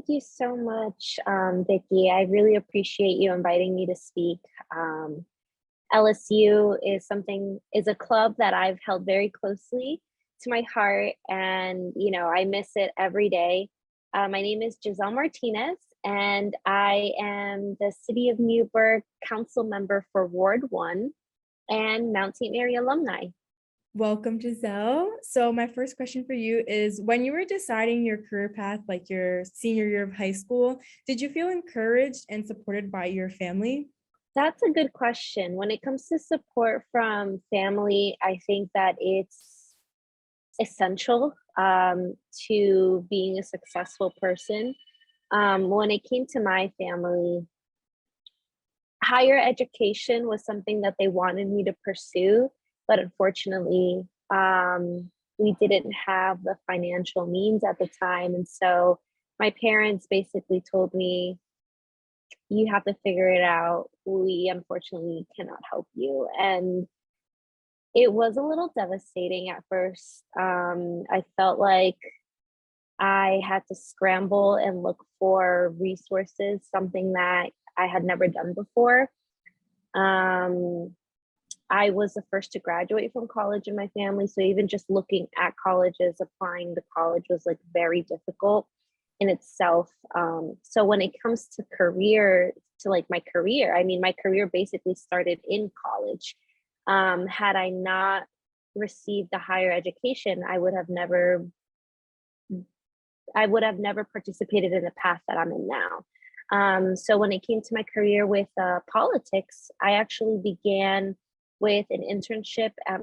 Thank you so much, Vicky. I really appreciate you inviting me to speak. Um, LSU is a club that I've held very closely to my heart, and I miss it every day. My name is Giselle Martinez, and I am the City of Newburgh Council member for Ward 1 and Mount St. Mary alumni. Welcome, Giselle. So my first question for you is, when you were deciding your career path, like your senior year of high school, did you feel encouraged and supported by your family? That's a good question. When it comes to support from family, I think that it's essential to being a successful person. When it came to my family, higher education was something that they wanted me to pursue, but unfortunately, we didn't have the financial means at the time. And so my parents basically told me, you have to figure it out. We unfortunately cannot help you. And it was a little devastating at first. I felt like I had to scramble and look for resources, something that I had never done before. Um, I was the first to graduate from college in my family. So even just looking at colleges, applying to college was like very difficult in itself. So when it comes to my career, I mean, my career basically started in college. Had I not received a higher education, I would have never participated in the path that I'm in now. So when it came to my career with politics, I actually began with an internship at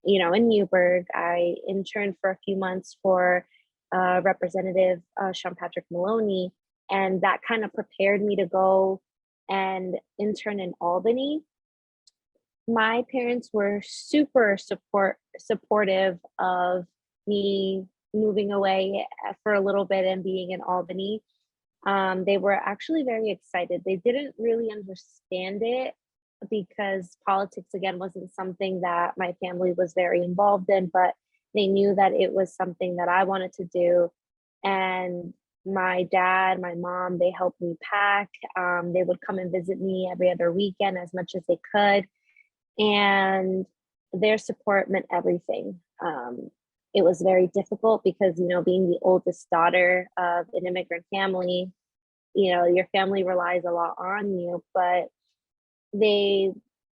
in Newburgh. I interned for a few months for Representative Sean Patrick Maloney, and that kind of prepared me to go and intern in Albany. My parents were super supportive of me moving away for a little bit and being in Albany. They were actually very excited. They didn't really understand it because politics, again, wasn't something that my family was very involved in, but they knew that it was something that I wanted to do. And my dad, my mom, they helped me pack. They would come and visit me every other weekend as much as they could. And their support meant everything. It was very difficult because, being the oldest daughter of an immigrant family, your family relies a lot on you, but they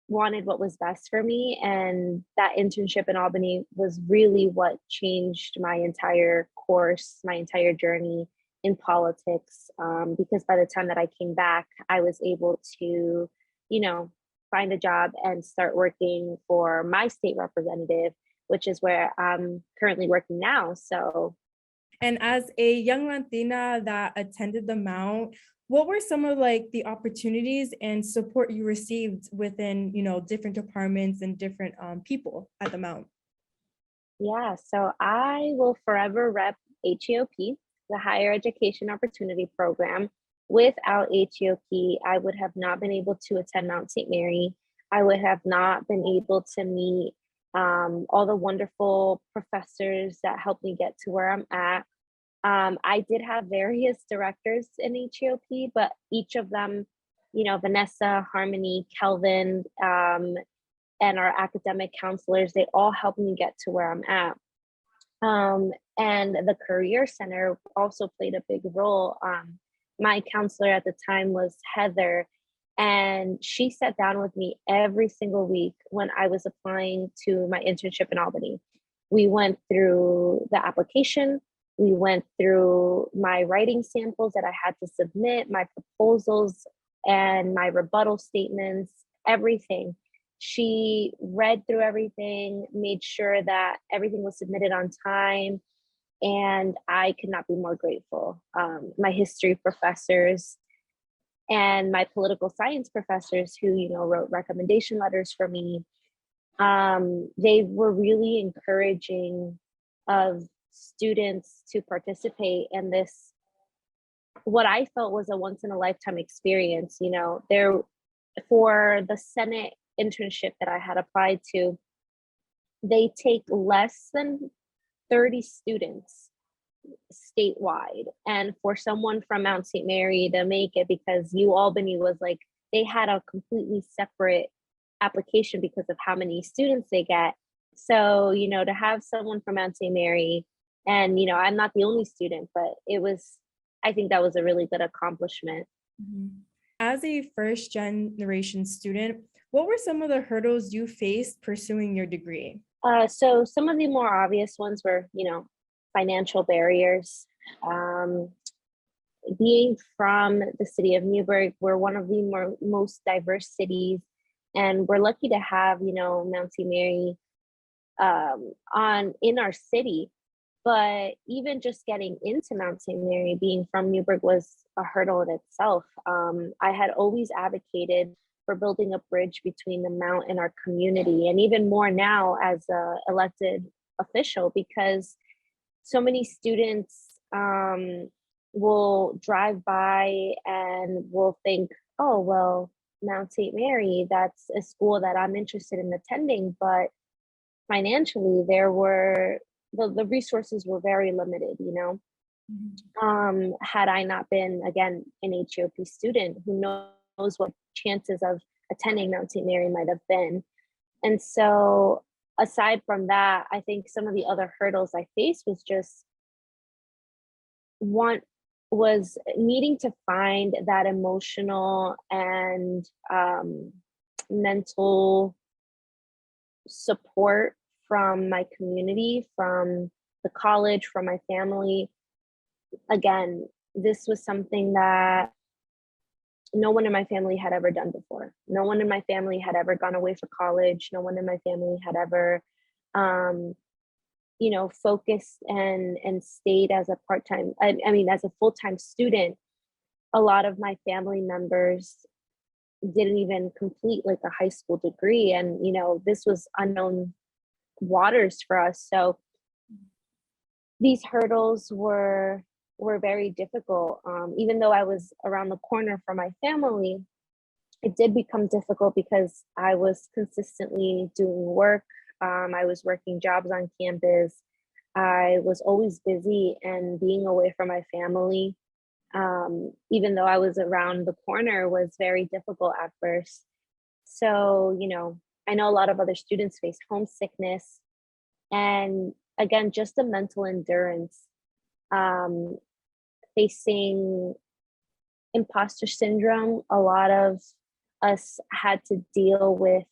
wanted what was best for me. And that internship in Albany was really what changed my entire course, my entire journey in politics. Because by the time that I came back, I was able to, find a job and start working for my state representative, which is where I'm currently working now. So, and as a young Latina that attended the Mount, what were some of the opportunities and support you received within, different departments and different people at the Mount? Yeah, so I will forever rep HEOP, the Higher Education Opportunity Program. Without HEOP, I would have not been able to attend Mount St. Mary. I would have not been able to meet all the wonderful professors that helped me get to where I'm at. I did have various directors in HEOP, but each of them, Vanessa, Harmony, Kelvin, and our academic counselors, they all helped me get to where I'm at. And the Career Center also played a big role. My counselor at the time was Heather, and she sat down with me every single week when I was applying to my internship in Albany. We went through the application. We went through my writing samples that I had to submit, my proposals and my rebuttal statements, everything. She read through everything, made sure that everything was submitted on time, and I could not be more grateful. My history professors and my political science professors who, wrote recommendation letters for me, they were really encouraging of students to participate in this, what I felt was a once in a lifetime experience. There, for the Senate internship that I had applied to, they take less than 30 students statewide. And for someone from Mount St. Mary to make it, because U Albany was like, they had a completely separate application because of how many students they get. So, to have someone from Mount St. Mary, and, I'm not the only student, but I think that was a really good accomplishment. Mhm. As a first generation student, what were some of the hurdles you faced pursuing your degree? So some of the more obvious ones were, financial barriers. Um, Being from the city of Newburgh, we're one of the most diverse cities, and we're lucky to have, Mount St. Mary on in our city. But even just getting into Mount St. Mary, being from Newburgh, was a hurdle in itself. I had always advocated for building a bridge between the Mount and our community, and even more now as a elected official, because so many students will drive by and will think, oh, well, Mount St. Mary, that's a school that I'm interested in attending. But financially, the resources were very limited, Mhm. Had I not been, again, an HEOP student, who knows what chances of attending Mount St. Mary might have been. And so, aside from that, I think some of the other hurdles I faced one was needing to find that emotional and mental support from my community, from the college, from my family. Again, this was something that no one in my family had ever done before. No one in my family had ever gone away for college. No one in my family had ever, um, focused and stayed as a part-time, I mean, as a full-time student. A lot of my family members didn't even complete like a high school degree. And, this was unknown waters for us. So these hurdles were very difficult. Even though I was around the corner from my family, it did become difficult because I was consistently doing work. I was working jobs on campus. I was always busy, and being away from my family, even though I was around the corner, was very difficult at first. So, I know a lot of other students face homesickness, and again, just the mental endurance, um, facing imposter syndrome. A lot of us had to deal with,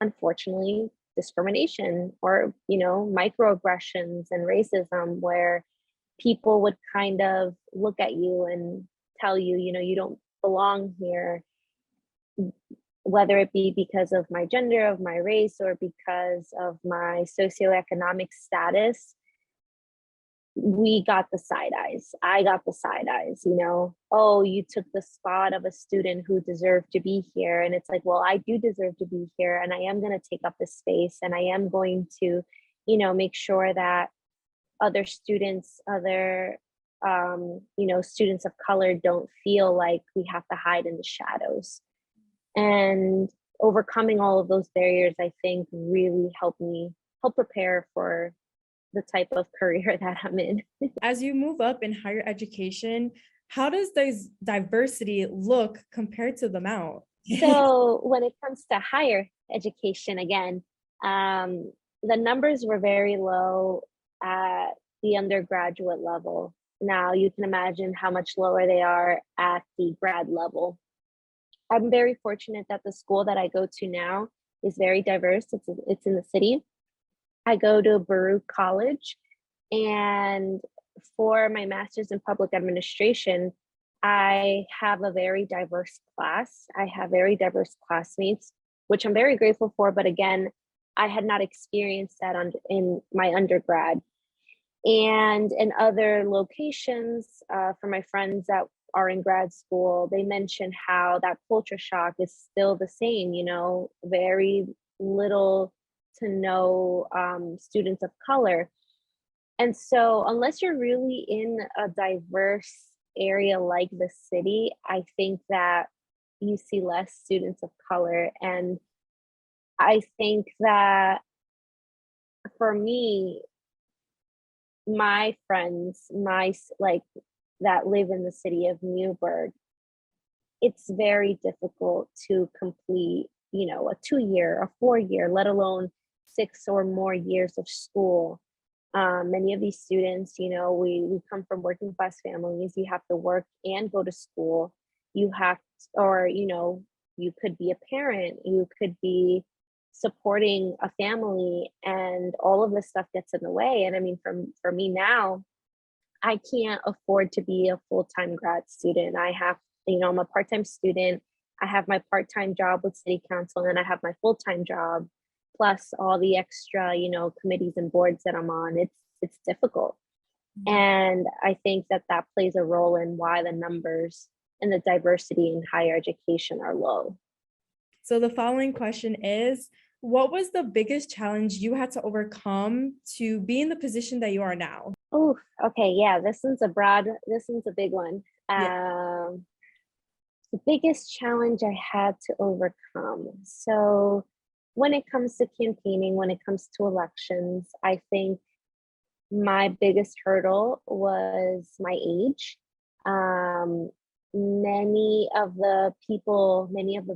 unfortunately, discrimination, or, microaggressions and racism, where people would kind of look at you and tell you, you don't belong here, whether it be because of my gender, of my race, or because of my socioeconomic status. We got the side eyes. I got the side eyes, oh, you took the spot of a student who deserved to be here. And it's like, well, I do deserve to be here, and I am going to take up the space, and I am going to, make sure that other students, students of color don't feel like we have to hide in the shadows. And overcoming all of those barriers, I think, really help prepare for the type of career that I'm in. As you move up in higher education, how does this diversity look compared to the Mount? So when it comes to higher education, again, the numbers were very low at the undergraduate level. Now you can imagine how much lower they are at the grad level. I'm very fortunate that the school that I go to now is very diverse. It's in the city. I go to Baruch College, and for my master's in public administration, I have a very diverse class. I have very diverse classmates, which I'm very grateful for. But again, I had not experienced that in my undergrad. And in other locations, for my friends that are in grad school, they mention how that culture shock is still the same, very little to no students of color. And so, unless you're really in a diverse area like the city, I think that you see less students of color. And I think that for me, my friends, like that live in the city of Newburgh, it's very difficult to complete, a 2 year, a 4 year, let alone 6 or more years of school. Many of these students, we come from working class families. You have to work and go to school. You have, or, you could be a parent, you could be supporting a family, and all of this stuff gets in the way. And I mean, for me now, I can't afford to be a full-time grad student. I'm a part-time student. I have my part-time job with city council, and I have my full-time job, plus all the extra, committees and boards that I'm on. It's difficult. And I think that that plays a role in why the numbers and the diversity in higher education are low. So the following question is, what was the biggest challenge you had to overcome to be in the position that you are now? Oh, okay. Yeah, this one's a big one. Yeah. The biggest challenge I had to overcome. So when it comes to campaigning, when it comes to elections, I think my biggest hurdle was my age. Um, many of the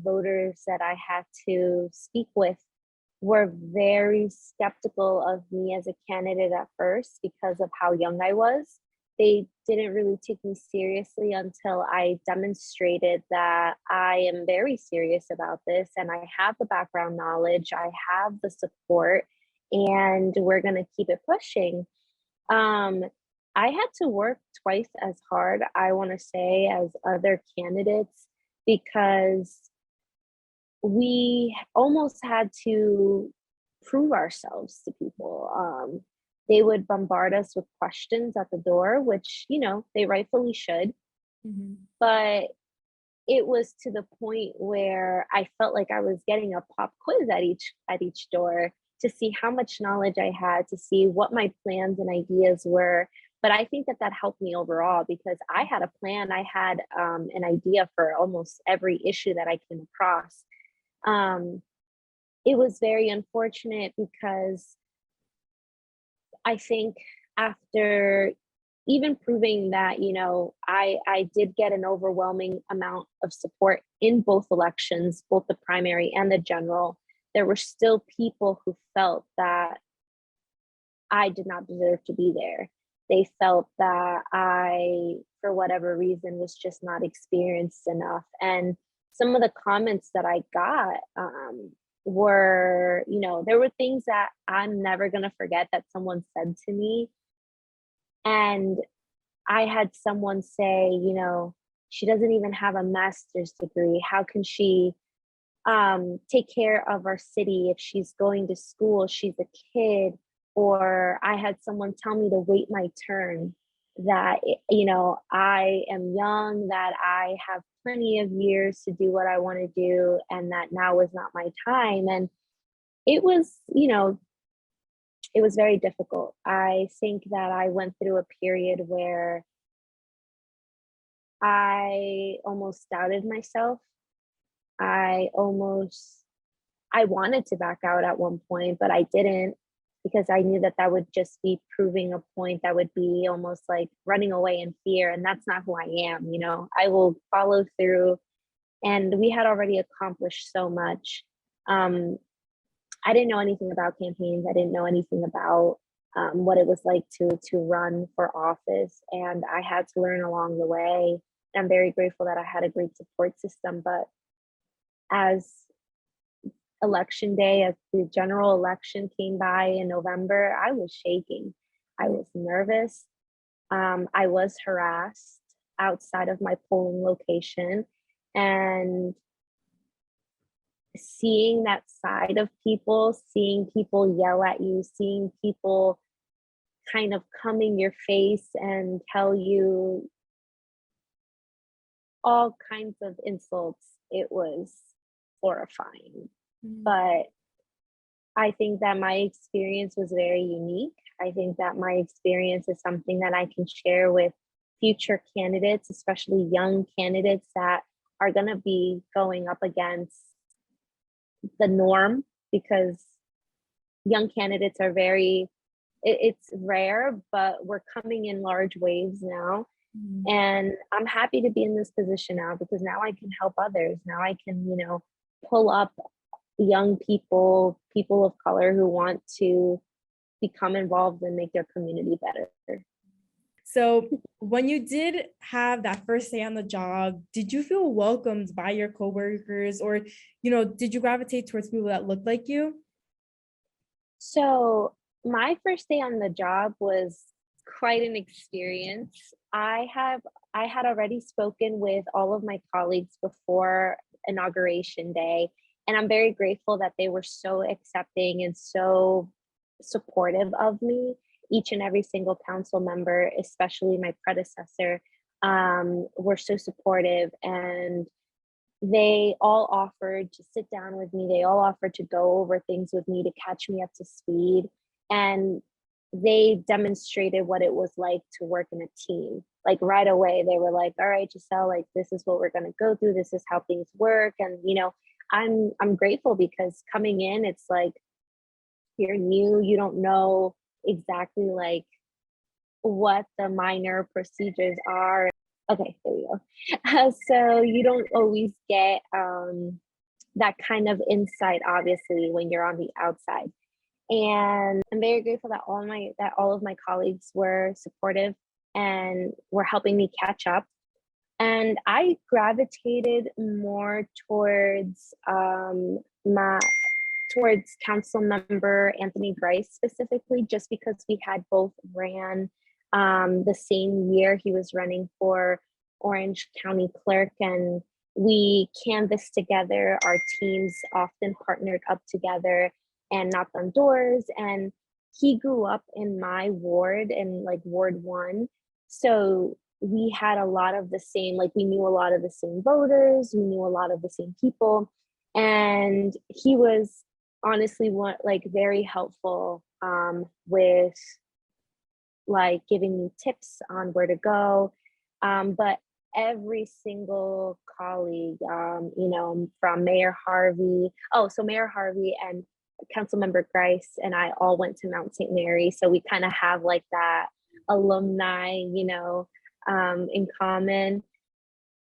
voters that I had to speak with were very skeptical of me as a candidate at first because of how young I was. They didn't really take me seriously until I demonstrated that I am very serious about this and I have the background knowledge, I have the support, and we're going to keep it pushing. Um, I had to work twice as hard, I want to say, as other candidates because we almost had to prove ourselves to people. They would bombard us with questions at the door, which, they rightfully should. Mhm. But it was to the point where I felt like I was getting a pop quiz at each door to see how much knowledge I had, to see what my plans and ideas were. But I think that that helped me overall because I had a plan. I had an idea for almost every issue that I came across. Um, it was very unfortunate because I think after even proving that, I did get an overwhelming amount of support in both elections, both the primary and the general, there were still people who felt that I did not deserve to be there. They felt that I, for whatever reason, was just not experienced enough. And some of the comments that I got there were things that I'm never going to forget that someone said to me. And I had someone say, she doesn't even have a master's degree. How can she take care of our city if she's going to school? She's a kid. Or I had someone tell me to wait my turn, that, I am young, that I have plenty of years to do what I want to do, and that now is not my time. And it was, it was very difficult. I think that I went through a period where I almost doubted myself. I wanted to back out at one point, but I didn't because I knew that that would just be proving a point, that would be almost like running away in fear. And that's not who I am. I will follow through. And we had already accomplished so much. I didn't know anything about campaigns. I didn't know anything about what it was like to run for office. And I had to learn along the way. I'm very grateful that I had a great support system. But as election day, as the general election came by in November, I was shaking. I was nervous. I was harassed outside of my polling location. And seeing that side of people, seeing people yell at you, seeing people kind of come in your face and tell you all kinds of insults, it was horrifying. But I think that my experience was very unique. I think that my experience is something that I can share with future candidates, especially young candidates that are going to be going up against the norm, because young candidates are very it's rare, but we're coming in large waves now. Mm. And I'm happy to be in this position now because now I can help others. Now I can, pull up young people, people of color who want to become involved and make their community better. So when you did have that first day on the job, did you feel welcomed by your coworkers, or, did you gravitate towards people that looked like you? So my first day on the job was quite an experience. I had already spoken with all of my colleagues before inauguration day, and I'm very grateful that they were so accepting and so supportive of me. Each and every single council member, especially my predecessor, were so supportive, and they all offered to sit down with me. They all offered to go over things with me to catch me up to speed. And they demonstrated what it was like to work in a team. Like right away, they were like, all right, Giselle, like this is what we're gonna go through. This is how things work. And I'm grateful because coming in, it's like you're new, you don't know exactly like what the minor procedures are. Okay, there we go. So you don't always get that kind of insight, obviously, when you're on the outside. And I'm very grateful that all of my colleagues were supportive and were helping me catch up. And I gravitated more my towards council member Anthony Grice specifically, just because we had both ran the same year. He was running for Orange County Clerk, and we canvassed together. Our teams often partnered up together and knocked on doors. And he grew up in my ward, in like Ward 1. So we had a lot of the same, like we knew a lot of the same voters, we knew a lot of the same people. And he was honestly very helpful with like giving me tips on where to go. But every single colleague, from Mayor Harvey. Oh, so Mayor Harvey and Councilmember Grice and I all went to Mount St. Mary. So we kind of have like that alumni, in common.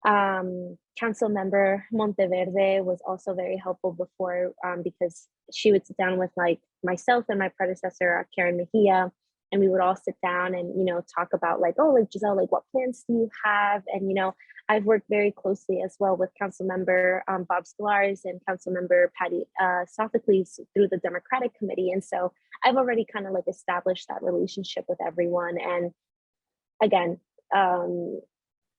Council member Monteverde was also very helpful before, because she would sit down with like myself and my predecessor, Karen Mejia, and we would all sit down and talk about like, oh, like Giselle, like what plans do you have? And I've worked very closely as well with Council member Bob Scalars and Council member Patty Sophocles through the Democratic Committee, and so I've already kind of like established that relationship with everyone. And again,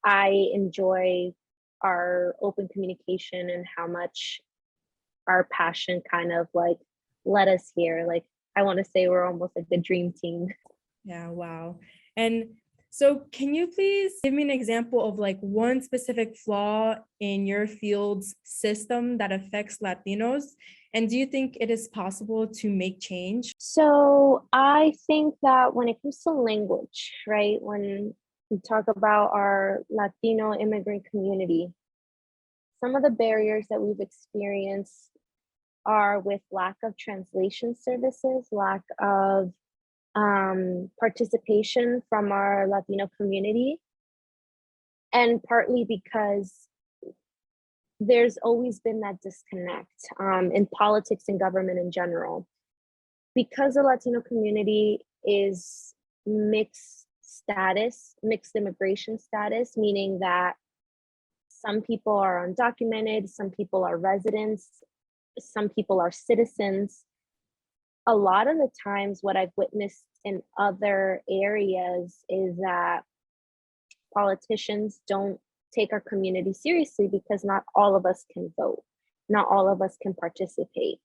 I enjoy our open communication and how much our passion kind of like led us here. Like I want to say we're almost like the dream team. Yeah, wow. And so can you please give me an example of like one specific flaw in your field's system that affects Latinos? And do you think it is possible to make change? So I think that when it comes to language, right, when we talk about our Latino immigrant community, some of the barriers that we've experienced are with lack of translation services, lack of participation from our Latino community, and partly because there's always been that disconnect in politics and government in general. Because the Latino community is mixed immigration status, meaning that some people are undocumented, some people are residents, some people are citizens. A lot of the times what I've witnessed in other areas is that politicians don't take our community seriously because not all of us can vote, not all of us can participate.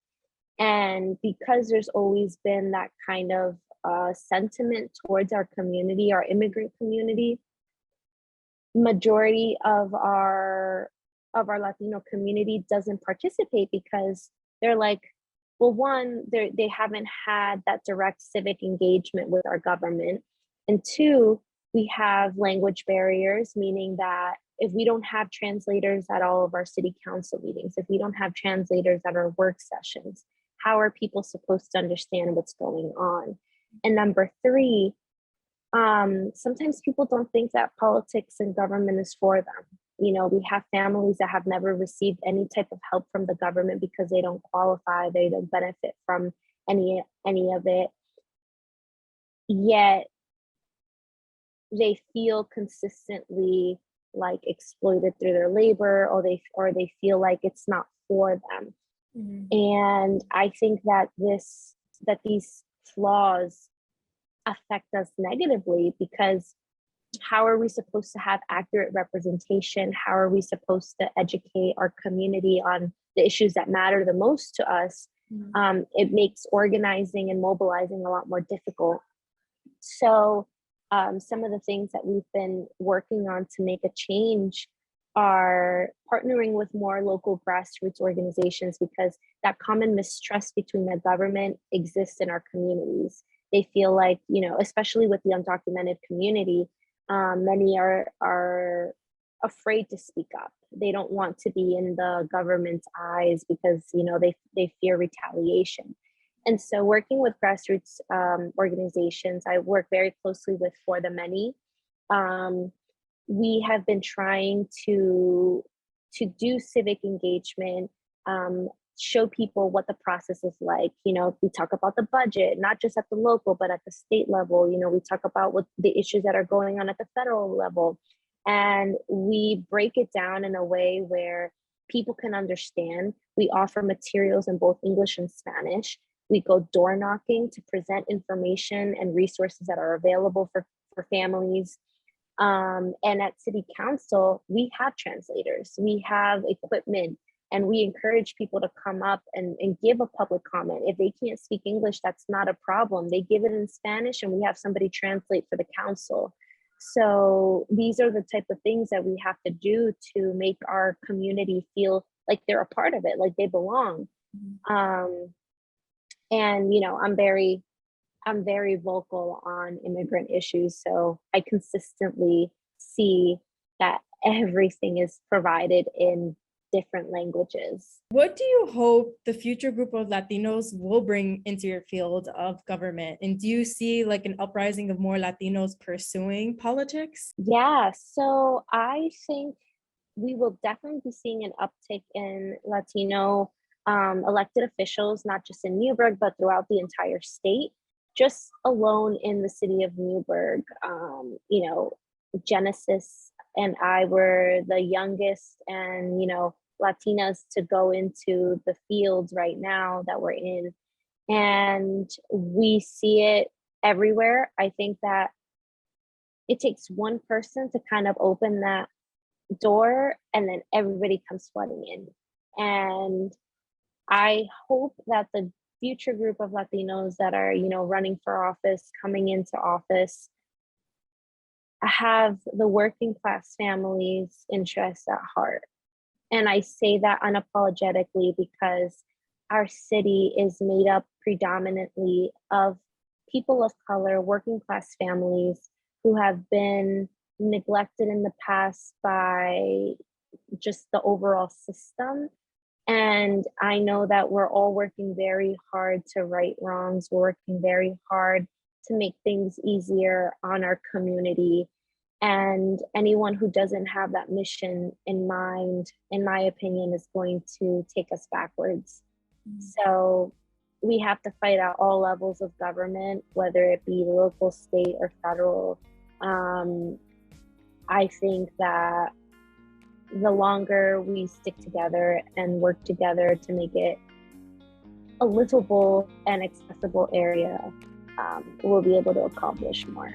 And because there's always been that kind of sentiment towards our community, our immigrant community, majority of our Latino community doesn't participate because they're like, well, one, they haven't had that direct civic engagement with our government. And two, we have language barriers, meaning that if we don't have translators at all of our city council meetings, if we don't have translators at our work sessions, how are people supposed to understand what's going on? And number three, sometimes people don't think that politics and government is for them. You know, we have families that have never received any type of help from the government because they don't qualify, they don't benefit from any of it. Yet they feel consistently like exploited through their labor, or they feel like it's not for them. And I think that these flaws affect us negatively, because how are we supposed to have accurate representation? How are we supposed to educate our community on the issues that matter the most to us? It makes organizing and mobilizing a lot more difficult. So some of the things that we've been working on to make a change are partnering with more local grassroots organizations, because that common mistrust between the government exists in our communities. They feel like, you know, especially with the undocumented community, many are afraid to speak up. They don't want to be in the government's eyes because, you know, they fear retaliation. And so working with grassroots organizations, I work very closely with For the Many. We have been trying to do civic engagement, show people what the process is like. You know, we talk about the budget, not just at the local, but at the state level. You know, we talk about what the issues that are going on at the federal level. And we break it down in a way where people can understand. We offer materials in both English and Spanish. We go door knocking to present information and resources that are available for families. And at City Council, we have translators, we have equipment, and we encourage people to come up and give a public comment. If they can't speak English, that's not a problem. They give it in Spanish and we have somebody translate for the council. So these are the type of things that we have to do to make our community feel like they're a part of it, like they belong. And, you know, I'm very vocal on immigrant issues. So I consistently see that everything is provided in different languages. What do you hope the future group of Latinos will bring into your field of government? And do you see like an uprising of more Latinos pursuing politics? Yeah, so I think we will definitely be seeing an uptick in Latino elected officials, not just in Newburgh, but throughout the entire state. Just alone in the city of Newburgh, you know, Genesis and I were the youngest and, you know, Latinas to go into the fields right now that we're in. And we see it everywhere. I think that it takes one person to kind of open that door and then everybody comes flooding in. And I hope that the future group of Latinos that are, you know, running for office, coming into office, have the working class families' interests at heart. And I say that unapologetically because our city is made up predominantly of people of color, working class families who have been neglected in the past by just the overall system. And I know that we're all working very hard to right wrongs. We're working very hard to make things easier on our community. And anyone who doesn't have that mission in mind, in my opinion, is going to take us backwards. So we have to fight at all levels of government, whether it be local, state, or federal. I think that the longer we stick together and work together to make it a livable and accessible area, we'll be able to accomplish more.